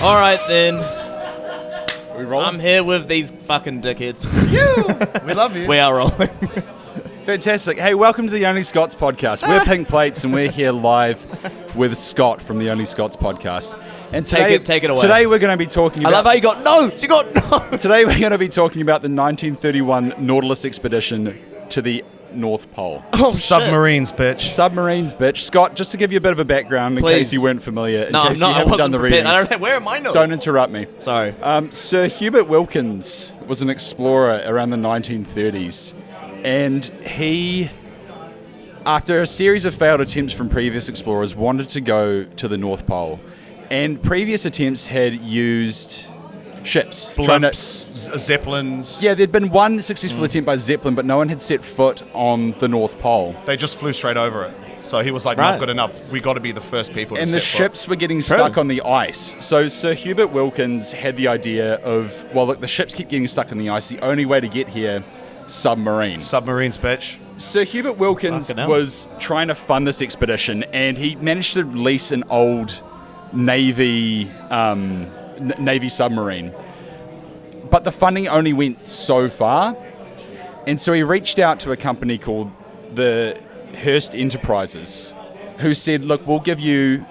All right then. We rolling? I'm here with these fucking dickheads. We love you. We are rolling. Fantastic. Hey, welcome to the Only Scots podcast. We're Pink Plates, and we're here live with Scott from the Only Scots podcast. And today, Take it away. Today we're going to be talking about... I love how you got notes. You got notes. Today we're going to be talking about the 1931 Nautilus expedition to the North Pole. Oh, Submarines, bitch. Submarines, bitch. Scott, just to give you a bit of a background in Please. case you weren't familiar, in No, case I'm not. you I haven't wasn't done the prepared. readings. Where are my notes? Don't interrupt me. Sorry. Sir Hubert Wilkins was an explorer around the 1930s, and he, after a series of failed attempts from previous explorers, wanted to go to the North Pole. And previous attempts had used ships. Blimps, Zeppelins. Yeah, there'd been one successful attempt by Zeppelin, but no one had set foot on the North Pole. They just flew straight over it. So he was like, Right. not good enough. We got to be the first people to And set the foot. ships were getting stuck on the ice. So Sir Hubert Wilkins had the idea of, well, look, the ships keep getting stuck on the ice. The only way to get here, submarine. Submarines, bitch. Sir Hubert Wilkins Fucking hell. was trying to fund this expedition, and he managed to lease an old Navy submarine. But the funding only went so far, and so he reached out to a company called the Hearst Enterprises, who said, look, we'll give you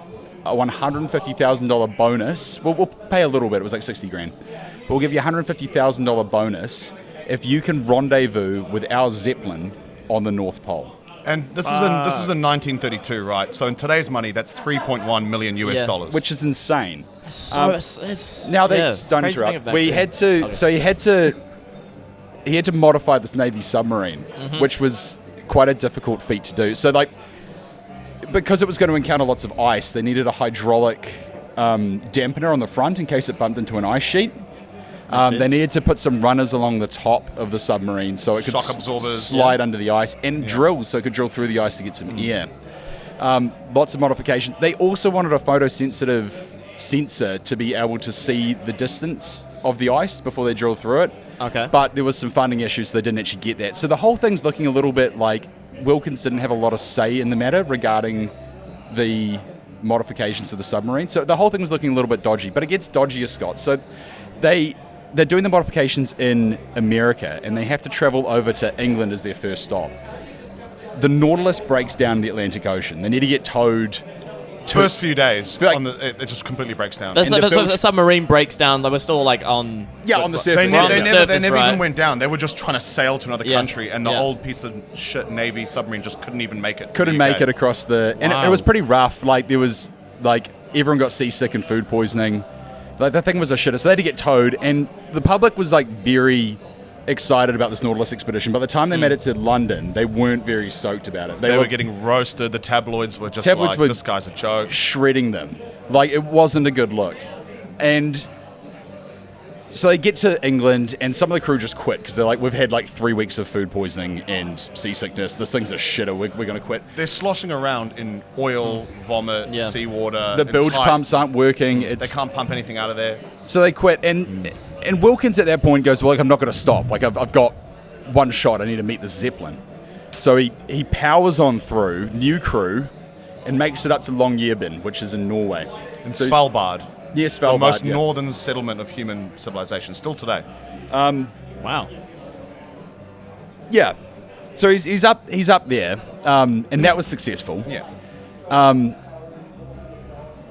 a $150,000 bonus. We'll pay a little bit, it was like 60 grand. But we'll give you a $150,000 bonus if you can rendezvous with our Zeppelin on the North Pole. And this is in 1932, right? So in today's money, that's 3.1 million US Yeah. dollars. Which is insane. So Now yeah, that's don't crazy to think interrupt. of back We then. had to. Okay. So he had to modify this Navy submarine, which was quite a difficult feat to do. So because it was going to encounter lots of ice, they needed a hydraulic dampener on the front in case it bumped into an ice sheet. They sense. needed to put some runners along the top of the submarine so it could Shock absorbers. slide under the ice, and drills so it could drill through the ice to get some air. Lots of modifications. They also wanted a photosensitive sensor to be able to see the distance of the ice before they drill through it. Okay. But there was some funding issues, so they didn't actually get that. So the whole thing's looking a little bit like Wilkins didn't have a lot of say in the matter regarding the modifications to the submarine. So the whole thing was looking a little bit dodgy, but it gets dodgier, Scott. So they're doing the modifications in America, and they have to travel over to England as their first stop. The Nautilus breaks down in the Atlantic Ocean. They need to get towed. First few days, Like- it just completely breaks down. The the build- submarine breaks down. Like we're still like on. On the They, surface. We're on they the never surface, even right? went down. They were just trying to sail to another Yeah. country, and the Yeah. old piece of shit Navy submarine just couldn't even make it. to Couldn't the make UK. it across the... And it Wow. was pretty rough. Like, there was... Like, everyone got seasick and food poisoning. Like, the thing was a shitter. So they had to get towed, and the public was, like, very excited about this Nautilus expedition. By the time they made it to London, they weren't very stoked about it. They were getting roasted. The tabloids were just like, were this guy's a joke. shredding them. Like, it wasn't a good look. And so they get to England, and some of the crew just quit because they're like, we've had like 3 weeks of food poisoning and seasickness. This thing's a shitter. We're going to quit. They're sloshing around in oil, vomit, Yeah. seawater. The bilge tight- pumps aren't working. They can't pump anything out of there. So they quit, and Wilkins at that point goes, well, like, I'm not going to stop. Like, I've got one shot. I need to meet the Zeppelin. So he powers on through, new crew, and makes it up to Longyearbyen, which is in Norway. In So- Svalbard. Yes, The Svalbard. most yeah. northern settlement of human civilization, still today. Wow. Yeah. So he's up there, and that was successful. Yeah.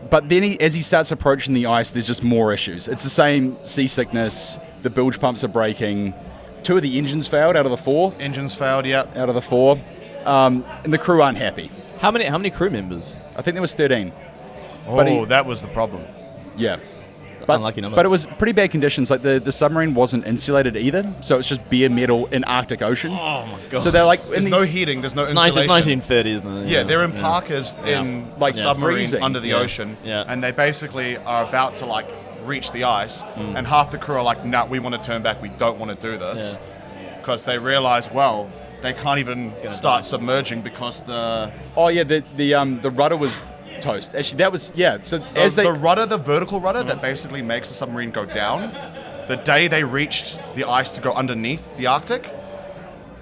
But then as he starts approaching the ice, there's just more issues. It's the same seasickness. The bilge pumps are breaking. 2 of the engines failed out of the 4. Engines failed, yeah. And the crew aren't happy. How many crew members? I think there was 13. Oh, that was the problem. Yeah. Unlucky number. But it was pretty bad conditions. Like the submarine wasn't insulated either, so it's just bare metal in Arctic Ocean. Oh my god. So they're like, There's no heating, there's no It's insulation. 1930s, isn't it? Yeah, they're in parkas in Like a submarine freezing. under the Yeah. ocean, Yeah. and they basically are about to like reach the ice, and half the crew are like, "No, we want to turn back. We don't want to do this," because they realize, well, they can't even start submerging because the rudder was toast. Actually, that was So the rudder, the vertical rudder that basically makes the submarine go down, the day they reached the ice to go underneath the Arctic,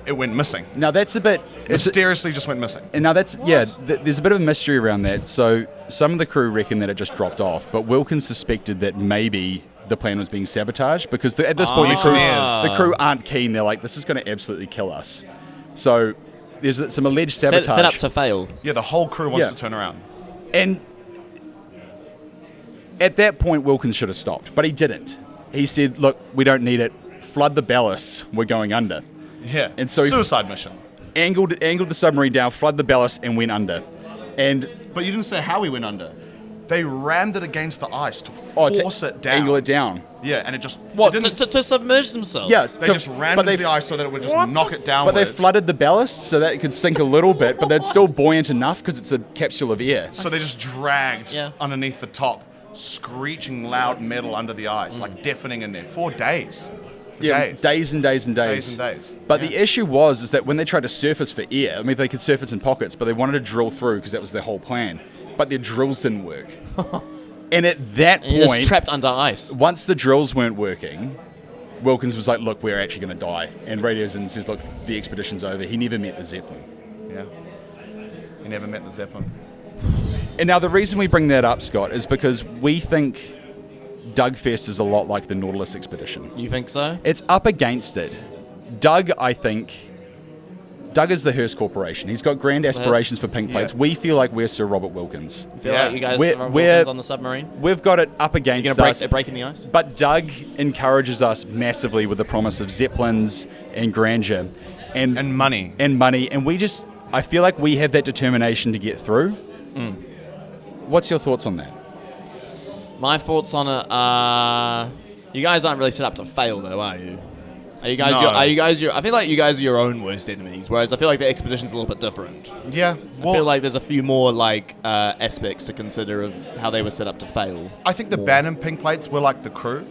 it went missing. Now that's a bit mysteriously just went missing. And now that's, there's a bit of a mystery around that. So some of the crew reckon that it just dropped off, but Wilkins suspected that maybe the plan was being sabotaged because at this point the crew aren't keen. They're like, this is going to absolutely kill us. So there's some alleged sabotage. Set up to fail. Yeah, the whole crew wants to turn around. And at that point, Wilkins should have stopped, but he didn't. He said, look, we don't need it. Flood the ballasts. We're going under. Yeah, and so suicide mission. Angled the submarine down, flood the ballast, and went under. But you didn't say how he went under. They rammed it against the ice to force it down. Angle it down. Yeah, and it just... What, to submerge themselves? Yeah. They just rammed into the ice so that it would just knock it downwards. But they flooded the ballast so that it could sink a little bit, but they're still buoyant enough because it's a capsule of air. So they just dragged underneath the top, screeching loud metal under the ice, like deafening in there. 4 days. Days and days and days. But the issue was that when they tried to surface for air, I mean, they could surface in pockets, but they wanted to drill through because that was their whole plan. But their drills didn't work. And at that point... You're just trapped under ice. Once the drills weren't working, Wilkins was like, look, we're actually going to die. And radios in and says, look, the expedition's over. He never met the Zeppelin. Yeah. He never met the Zeppelin. And now the reason we bring that up, Scott, is because we think Dugfest is a lot like the Nautilus expedition. You think so? It's up against it. Doug is the Hearst Corporation. He's got grand aspirations for pink plates. We feel like we're Sir Robert Wilkins. You feel like you guys are Wilkins on the submarine? We've got it up against us. You're breaking the ice? But Doug encourages us massively with the promise of Zeppelins and grandeur. And money. And I feel like we have that determination to get through. What's your thoughts on that? My thoughts on it are, you guys aren't really set up to fail, though, are you? Are you guys? No. I feel like you guys are your own worst enemies. Whereas I feel like the expedition's a little bit different. Yeah, I feel like there's a few more aspects to consider of how they were set up to fail. I think the band and pink plates were like the crew.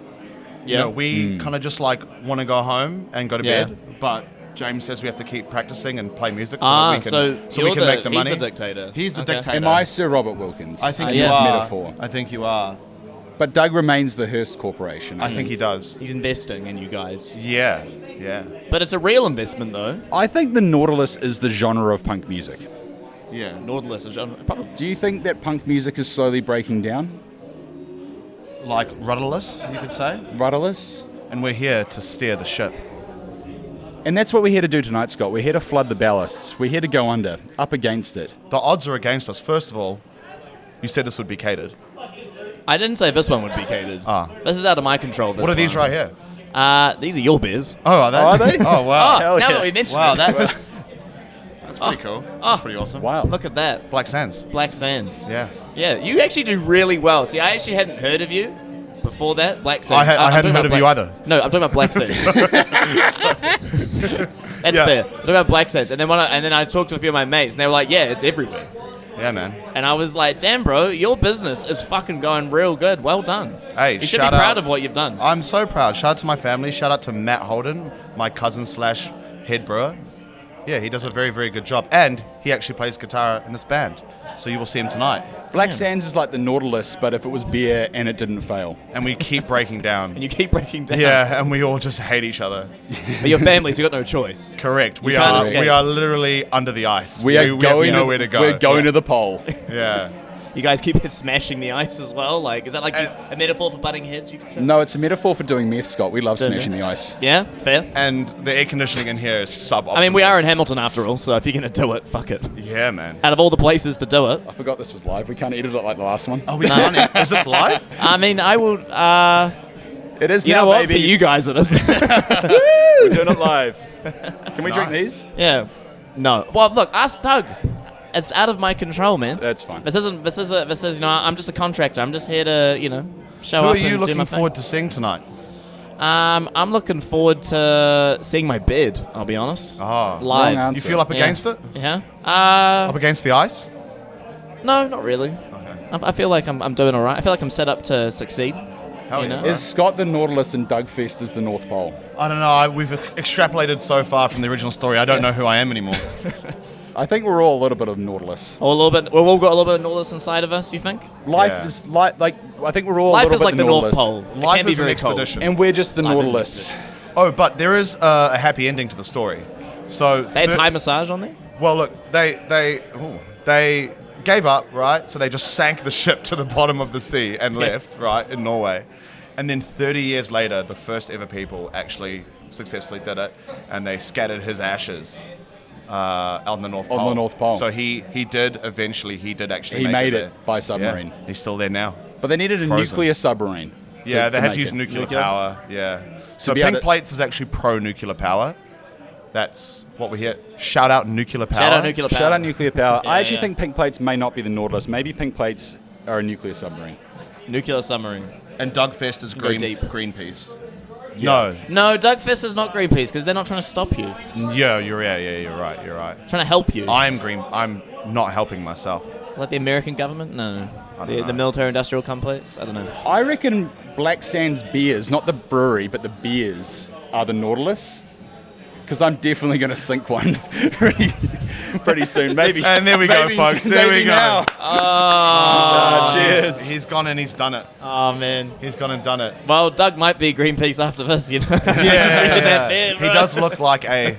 Yeah, you know, we kind of just like want to go home and go to bed, but James says we have to keep practicing and play music so we can make the money. He's the dictator. He's the dictator. Am I Sir Robert Wilkins? I think you are. Metaphor. I think you are. But Doug remains the Hearst Corporation. I think he does. He's investing in you guys. Yeah. But it's a real investment, though. I think the Nautilus is the genre of punk music. Yeah. Nautilus is genre. Probably. Do you think that punk music is slowly breaking down? Like rudderless, you could say? Rudderless. And we're here to steer the ship. And that's what we're here to do tonight, Scott. We're here to flood the ballasts. We're here to go under, up against it. The odds are against us. First of all, you said this would be catered. I didn't say this one would be catered. This is out of my control. What are these right here? These are your beers. Oh, are they? Oh, are they? Oh, wow. Now that we mentioned it. That's pretty cool. That's pretty awesome. Wow. Look at that. Black Sands. Black Sands. Yeah. Yeah, you actually do really well. See, I actually hadn't heard of you before that. Black Sands. I hadn't heard of you either. No, I'm talking about Black Sands. That's fair. I'm talking about Black Sands. And then I talked to a few of my mates, and they were like, yeah, it's everywhere. Yeah, man. And I was like, damn, bro, your business is fucking going real good. Well done. Hey, you should be proud of what you've done. I'm so proud. Shout out to my family. Shout out to Matt Holden, my cousin / head brewer. Yeah, he does a very, very good job. And he actually plays guitar in this band. So you will see him tonight. Black Sands is like the Nautilus, but if it was beer and it didn't fail. And we keep breaking down. And you keep breaking down. Yeah, and we all just hate each other. But your family, so you got no choice. Correct. We are literally under the ice. We have nowhere to go. We're going to the pole. Yeah. You guys keep smashing the ice as well? Like, is that like a metaphor for butting heads, you could say? No, it's a metaphor for doing meth, Scott. We love smashing the ice. Yeah, fair. And the air conditioning in here is suboptimal. I mean, we are in Hamilton after all, so if you're going to do it, fuck it. Yeah, man. Out of all the places to do it. I forgot this was live. We can't edit it like the last one. Oh, we can't. Is this live? I mean, I would... it is you now, know what? baby. For you guys, it is. We're doing it live. Can we drink these? Yeah. No. Well, look, ask Doug. It's out of my control, man. That's fine. This is, I'm just a contractor. I'm just here to, show up and do my thing. Who are you looking forward to seeing tonight? I'm looking forward to seeing my bed, I'll be honest. Oh. Live. You feel up against it? Yeah. Up against the ice? No, not really. Okay. I feel like I'm doing all right. I feel like I'm set up to succeed. Hell yeah. Is Scott the Nautilus and Dugfest is the North Pole? I don't know. We've extrapolated so far from the original story. I don't know who I am anymore. I think we're all a little bit of Nautilus. Or a little bit. We've all got a little bit of Nautilus inside of us. You think? Life is like I think we're all life a little is bit like the Nautilus. North Pole. Life is an expedition, and we're just the Life Nautilus. Oh, but there is a happy ending to the story. So they had Thai massage on there. Well, look, they gave up, right? So they just sank the ship to the bottom of the sea and left, right, in Norway. And then 30 years later, the first ever people actually successfully did it, and they scattered his ashes on the North Pole. On the North Pole. So he did actually He made it it by submarine. Yeah, he's still there now. But they needed a Frozen. nuclear submarine. Yeah, they had to make use it. nuclear power. Yeah. So be able Pink to- Plates is actually pro-nuclear power. That's what we hear. Shout out nuclear power. Shout out nuclear power. Shout out nuclear power. Yeah, I actually yeah. think Pink Plates may not be the Nautilus. Maybe Pink Plates are a nuclear submarine. Nuclear submarine. And Doug Fest is Go deep. Greenpeace. No. No, Doug Fist is not Greenpeace because they're not trying to stop you. Yeah, you're right. Trying to help you. I'm not helping myself. Like the American government? No. I don't know. The military-industrial complex? I don't know. I reckon Black Sands beers, not the brewery, but the beers, are the Nautilus. Because I'm definitely going to sink one pretty soon. Maybe. And there we go, maybe- folks. There we maybe go. now. Oh, cheers. He's gone and he's done it. Oh, man. He's gone and done it. Well, Doug might be Greenpeace after this, you know. Yeah. beer, He bro. does look like a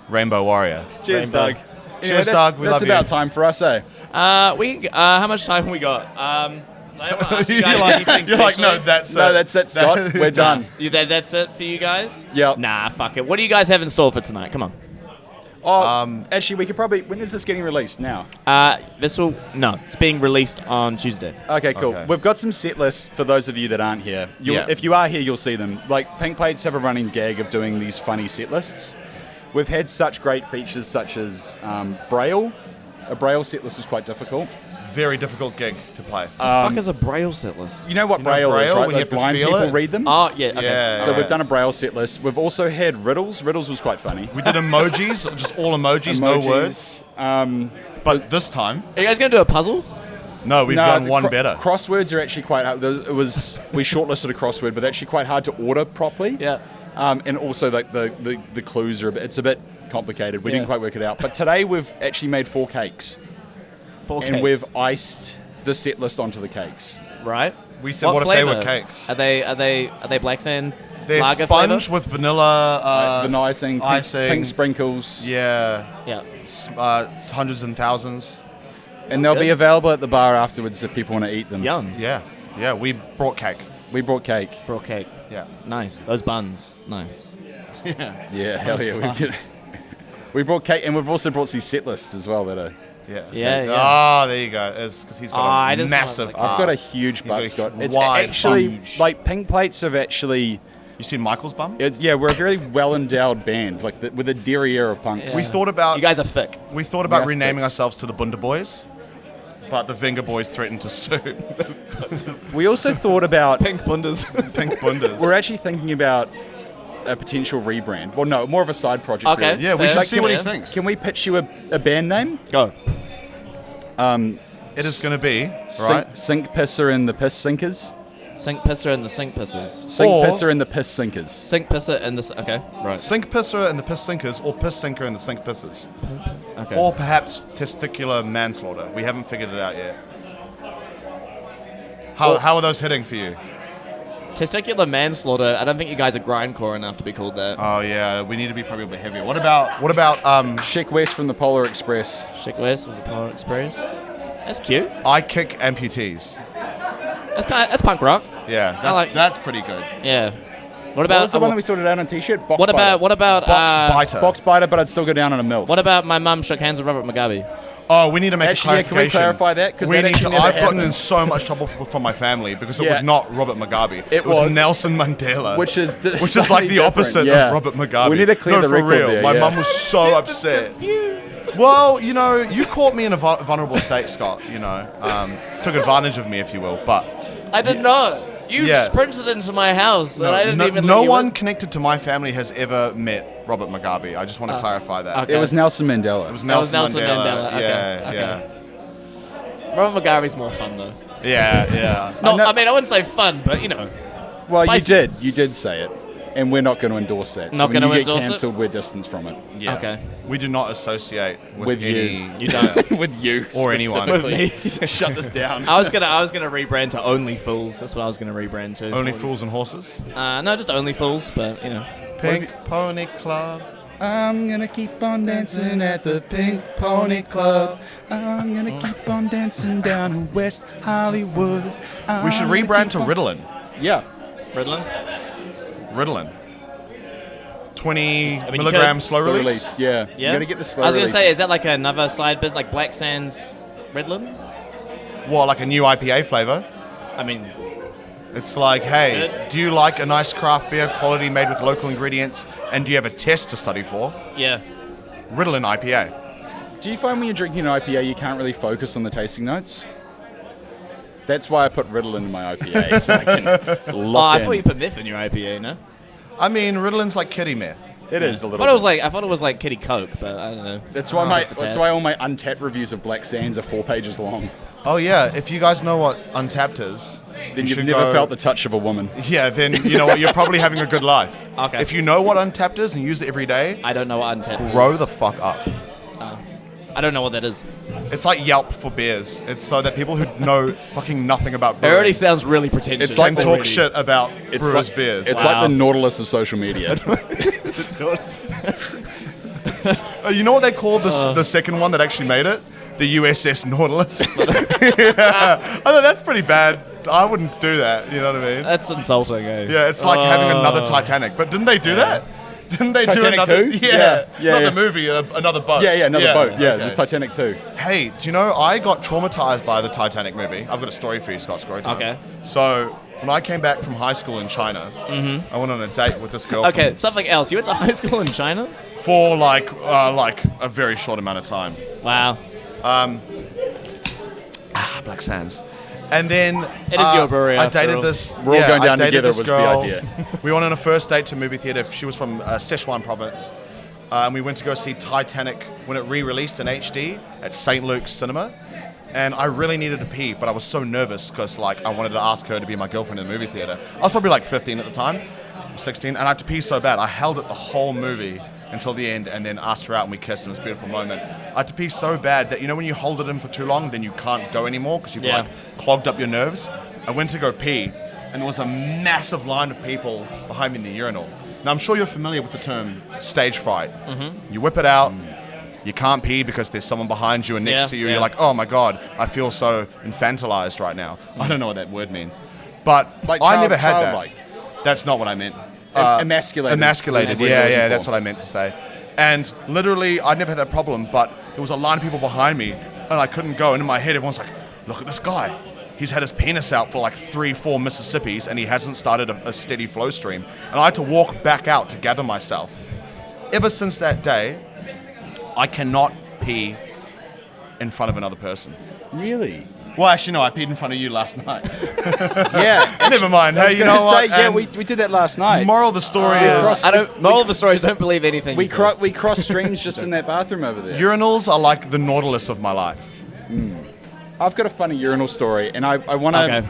rainbow warrior. Cheers, Rainbow. Doug. Cheers, Doug. We that's love you. about time for us, eh? How much time have we got? So I want to ask you guys anything You're like, special. no, that's No, that's it, Scott. We're done. That's it for you guys? Yep. Nah, fuck it. What do you guys have in store for tonight? Come on. Oh, actually, we could probably... When is this getting released? Now? It's being released on Tuesday. Okay, cool. Okay. We've got some set lists for those of you that aren't here. Yeah. If you are here, you'll see them. Like, Pink Plates have a running gag of doing these funny set lists. We've had such great features such as Braille. A Braille set list is quite difficult. Very difficult gig to play. Fuck is a Braille set list? You know what You know Braille is, Braille, right? when you Like have to blind feel people it? read them. Oh, yeah. Okay. Yeah. So we've done a Braille set list. We've also had riddles. Riddles was quite funny. We did emojis, just all emojis, no words. But this time, Are you guys going to do a puzzle? no, we've done one better. Crosswords are actually quite hard. We shortlisted a crossword, but they're actually quite hard to order properly. Yeah. And also like the clues are it's a bit complicated. We Yeah. didn't quite work it out. But today we've actually made 4 cakes. And we've iced the set list onto the cakes. Right. We said, what if they were cakes? Are they black sand They're lager sponge flavor? with vanilla. Vanilla icing, icing. pink sprinkles. Yeah. Yeah. Hundreds and thousands. And they'll be good. available at the bar afterwards if people want to eat them. Yum. Yeah. We brought cake. We brought cake. Brought cake. Yeah. Nice. Those buns. Nice. Yeah, hell yeah. We brought cake, and we've also brought these set lists as well that are... Yeah. Yeah, yeah. Ah, there you go. It's because he's got I a just massive like- I've got a arse. huge He's got butt, a Scott. It's wide actually, bum. like, Pink Plates have actually... You seen Michael's bum? Yeah, we're a very well-endowed band, like with a derriere of punks. We thought about You guys are thick. we thought about Yeah. renaming ourselves to the Bunda Boys, but the Venga Boys threatened to sue. We also thought about... Pink bundas. Pink Bundas. We're actually thinking about a potential rebrand. Well, no, more of a side project. Okay. really. yeah, we Fair. should see what he Yeah. thinks. Can we pitch you a band name? Go. It is going to be right. Sink Pisser and the Piss Sinkers. Sink pisser and the sink pissers. Sink Or- Pisser and the Piss Sinkers. Sink pisser and the... Okay. Right. Sink Pisser and the Piss Sinkers, or Piss Sinker and the Sink Pissers, Okay. or perhaps testicular manslaughter. We haven't figured it out yet. How are those hitting for you? Testicular manslaughter. I don't think you guys are grindcore enough to be called that. Oh yeah, we need to be probably a bit heavier. What about Chick West from the Polar Express. Chick West with the Polar Express. That's cute. I kick amputees? That's punk rock. Yeah, that's pretty good. Yeah. What What about was the one that we sorted out on T-shirt? Box what about Box biter. Box Biter, but I'd still go down on a MILF. what about my mum shook hands with Robert Mugabe? Oh, we need to make Actually, yeah, a can we clarification. clarify that? 'Cause We that need actually to, never I've gotten happened. in so much trouble from my family because it Yeah. was not Robert Mugabe. It was was. Nelson Mandela, Which is like slightly the different, opposite yeah. of Robert Mugabe. We need to clear no, the for record real. there, My yeah. mum was so upset. Well, you know, you caught me in a vulnerable state, Scott. You know, took advantage of me, if you will. But I did not. You Yeah. sprinted into my house, and I didn't even. no let you one in. connected to my family has ever met Robert Mugabe. I just want to clarify that. okay. It was Nelson Mandela. It was That was Nelson, Nelson Mandela. Mandela. Okay, Yeah, okay. Robert Mugabe's more fun though. yeah. No, know- I mean I wouldn't say fun, but you know. Well, spicy. you did say it, and we're not going to endorse that. Not so when gonna you get endorse it? cancelled, we're distanced from it. Yeah. Okay. We do not associate with With you. any. You don't. With you Or anyone. specifically. Shut this down. I was gonna rebrand to Only Fools. That's what I was gonna rebrand to. Only fools and horses. No, just Only Fools, but you know. Pink Pony Club. I'm gonna keep on dancing at the Pink Pony Club. I'm gonna keep on dancing down in West Hollywood. We should rebrand to Ritalin. Yeah. Ritalin. 20 milligrams slow release. Yeah. Yeah. You gotta get the slow I was gonna release. say, is that like another side business, like Black Sands Ritalin? What, like a new IPA flavor? I mean, It's like, hey, Good. do you like a nice craft beer, quality made with local ingredients, and do you have a test to study for? yeah. Ritalin IPA. Do you find when you're drinking an IPA, you can't really focus on the tasting notes? That's why I put Ritalin in my IPA, so I can Oh, lock I in. thought you put meth in your IPA, no? I mean, Ritalin's like kitty meth. It is a I little thought it was like Kitty Coke, but I don't know. That's why for that's tab. why all my Untapped reviews of Black Sands are 4 pages long. Oh yeah, if you guys know what Untapped is, Then you you've should never go- felt the touch of a woman. Yeah, then you know what, you're probably having a good life. Okay. If you know what Untapped is and use it every day, I don't know what Untapped grow is. the fuck up. I don't know what that is. It's like Yelp for beers. It's so that people who know fucking nothing about It brewing already sounds really pretentious. It's like can talk shit about brewers' like, beers. It's Wow. like the Nautilus of social media. You know what they called the second one that actually made it? The USS Nautilus. Yeah. I know that's pretty bad. I wouldn't do that. You know what I mean? That's insulting, eh? Yeah, it's like having another Titanic. But didn't they do that? Didn't they do Titanic another? 2? Yeah, Yeah, not yeah. the movie, another boat. yeah, another boat. Yeah, okay. just Titanic 2. Hey, do you know I got traumatized by the Titanic movie? I've got a story for you, Scott. Story time. Okay. So when I came back from high school in China, I went on a date with this girl. Okay, from something else. You went to high school in China? for like a very short amount of time. Wow. Black Sands. And then It is your brewery, I after dated all. this. We're all going I down dated together this was the girl. idea. We went on a first date to a movie theater. She was from Sichuan province. And we went to go see Titanic when it re-released in HD at St. Luke's Cinema. And I really needed to pee, but I was so nervous because like I wanted to ask her to be my girlfriend in the movie theater. I was probably like 15 at the time, 16, and I had to pee so bad. I held it the whole movie until the end and then asked her out and we kissed and it was a beautiful moment. I had to pee so bad that, you know when you hold it in for too long, then you can't go anymore because you've like clogged up your nerves? I went to go pee and there was a massive line of people behind me in the urinal. Now I'm sure you're familiar with the term stage fright. You whip it out, you can't pee because there's someone behind you and next to you. You're like, oh my God, I feel so infantilized right now. I don't know what that word means. But Like I never had childlike. that. That's not what I meant. Emasculated. Emasculated, is what you're yeah, looking that's for. what I meant to say. And literally, I never had that problem, but there was a line of people behind me, and I couldn't go. And in my head, everyone's like, look at this guy. He's had his penis out for like 3-4 Mississippis, and he hasn't started a steady flow stream. And I had to walk back out to gather myself. Ever since that day, I cannot pee in front of another person. Really? Well, actually, no, I peed in front of you last night. Yeah. Never mind. I was Hey, you gonna know what? say, yeah, And we did that last night. moral of the story is... I don't. Moral of the story is don't believe anything. We you say. we crossed streams just in that bathroom over there. Urinals are like the Nautilus of my life. I've got a funny urinal story, and I want to.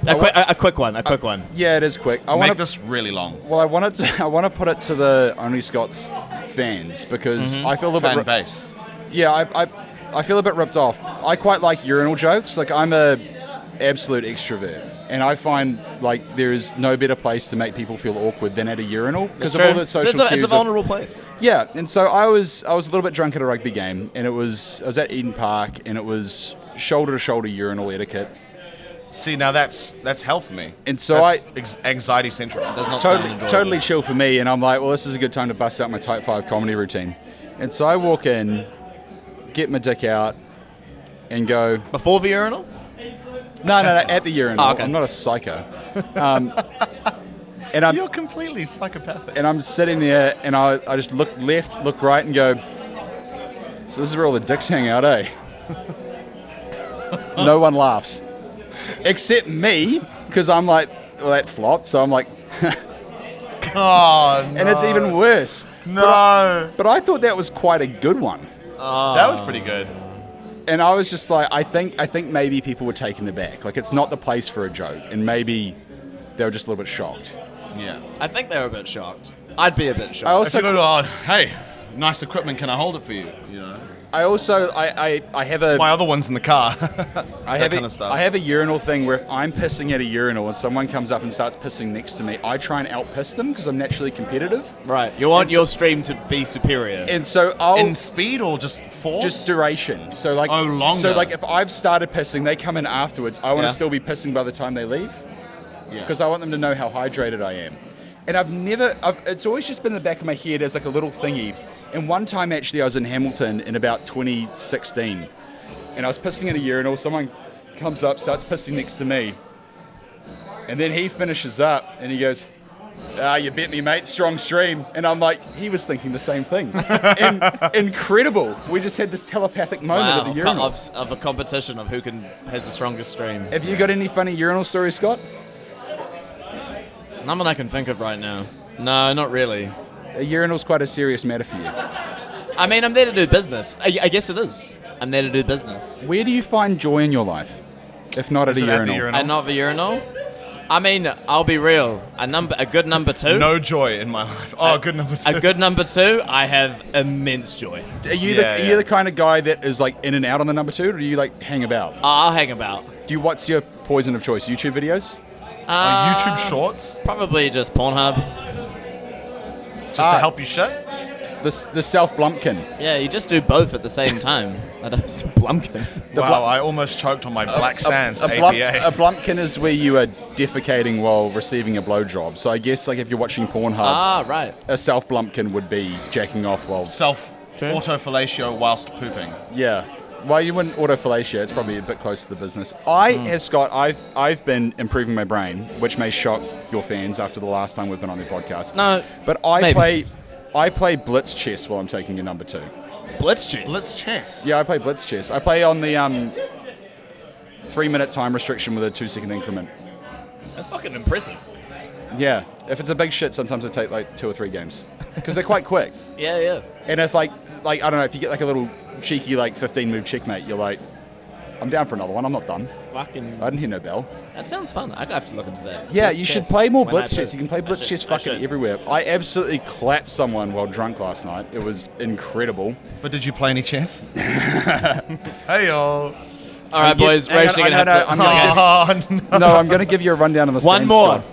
Okay. A quick one. Yeah, it is quick. I Make want to. this really long. Well, I want to put it to the Only Scott's fans because I feel a little Fan bit. base. Yeah, I feel a bit ripped off. I quite like urinal jokes. Like I'm a absolute extrovert, and I find like there is no better place to make people feel awkward than at a urinal because of all the social cues. It's a vulnerable place. Yeah, and so I was a little bit drunk at a rugby game, and I was at Eden Park, and it was shoulder to shoulder urinal etiquette. See, now that's hell for me. And so anxiety central. Does not sound enjoyable. Totally chill for me, and I'm like, well, this is a good time to bust out my Type 5 comedy routine. And so I walk in, get my dick out, and go, Before the urinal? no, at the urinal. Oh, okay. I'm not a psycho. And You're completely psychopathic. I'm sitting there, and I just look left, look right, and go, so this is where all the dicks hang out, eh? No one laughs. Except me, because I'm like, well, that flopped, so I'm like, Oh, no. and it's even worse. No. But I thought that was quite a good one. That was pretty good. And I was just like, I think maybe people were taken aback. Like, it's not the place for a joke, and maybe they were just a little bit shocked. Yeah. I think they were a bit shocked. I'd be a bit shocked. I If also, you go to, hey, nice equipment, can I hold it for you? You know? I also I have a My other one's in the car. I have a urinal thing where if I'm pissing at a urinal and someone comes up and starts pissing next to me, I try and outpiss them because I'm naturally competitive. Right. You want your stream to be superior. And so I'll In speed or just force? just duration. So like longer. So like if I've started pissing, they come in afterwards. I want to still be pissing by the time they leave because I want them to know how hydrated I am. And it's always just been in the back of my head as like a little thingy. And one time actually I was in Hamilton in about 2016 and I was pissing in a urinal. Someone comes up, starts pissing next to me. And then he finishes up and he goes, you bet me, mate, strong stream. And I'm like, he was thinking the same thing. And incredible. We just had this telepathic moment at the urinal. Of a competition of who has the strongest stream. Have you got any funny urinal stories, Scott? None that I can think of right now. No, not really. A urinal's quite a serious matter for you. I mean, I'm there to do business. I guess it is. I'm there to do business. Where do you find joy in your life, if not at a urinal? And not the urinal? I mean, I'll be real. A good number 2. No joy in my life. Oh, a good number 2. A good number 2, I have immense joy. Are you the kind of guy that is like in and out on the number 2, or do you like hang about? I'll hang about. What's your poison of choice? YouTube videos? YouTube Shorts? Probably just Pornhub. Just to help you shit? The self-blumpkin. Yeah, you just do both at the same time. That's Blumpkin. Wow, I almost choked on my Black Sands APA. A blumpkin is where you are defecating while receiving a blowjob. So I guess like if you're watching Pornhub, right. a self-blumpkin would be jacking off while... Self-autofellatio whilst pooping. Yeah. Well, you wouldn't autofellatio. It's probably a bit close to the business. Scott, I've been improving my brain, which may shock your fans after the last time we've been on the podcast. No, but I play blitz chess while I'm taking a number 2. Blitz chess? Blitz chess? Yeah, I play blitz chess. I play on the 3-minute time restriction with a 2-second increment. That's fucking impressive. Yeah. If it's a big shit, sometimes I take like 2 or 3 games. Because they're quite quick. Yeah. And if like I don't know, if you get like a little cheeky like 15-move checkmate, you're like, I'm down for another one. I'm not done. Fucking. I didn't hear no bell. That sounds fun. I have to look into that. Yeah, Blitz you chess. should play more When blitz chess. You can play blitz chess fucking everywhere. I absolutely clapped someone while drunk last night. It was incredible. But did you play any chess? Hey yo. All right, boys. Racing I'm going to give you a rundown on this. One more. Scott.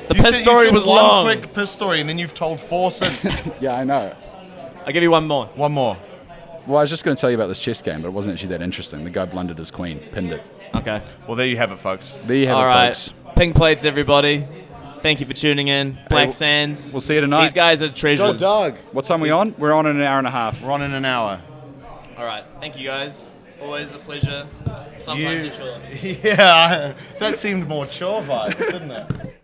The piss story was long. One quick piss story, and then you've told 4 since. Yeah, I know. I'll give you one more. One more. Well, I was just going to tell you about this chess game, but it wasn't actually that interesting. The guy blundered his queen, pinned it. Okay. Well, there you have it, folks. There you have All it, right. folks. Ping plates, everybody. Thank you for tuning in. Black Sands. We'll see you tonight. These guys are treasures. Dog. What time are we on? We're on in an hour and a half. We're on in an hour. All right. Thank you, guys. Always a pleasure. Sometimes a chore. Yeah, that seemed more chore vibes, didn't it?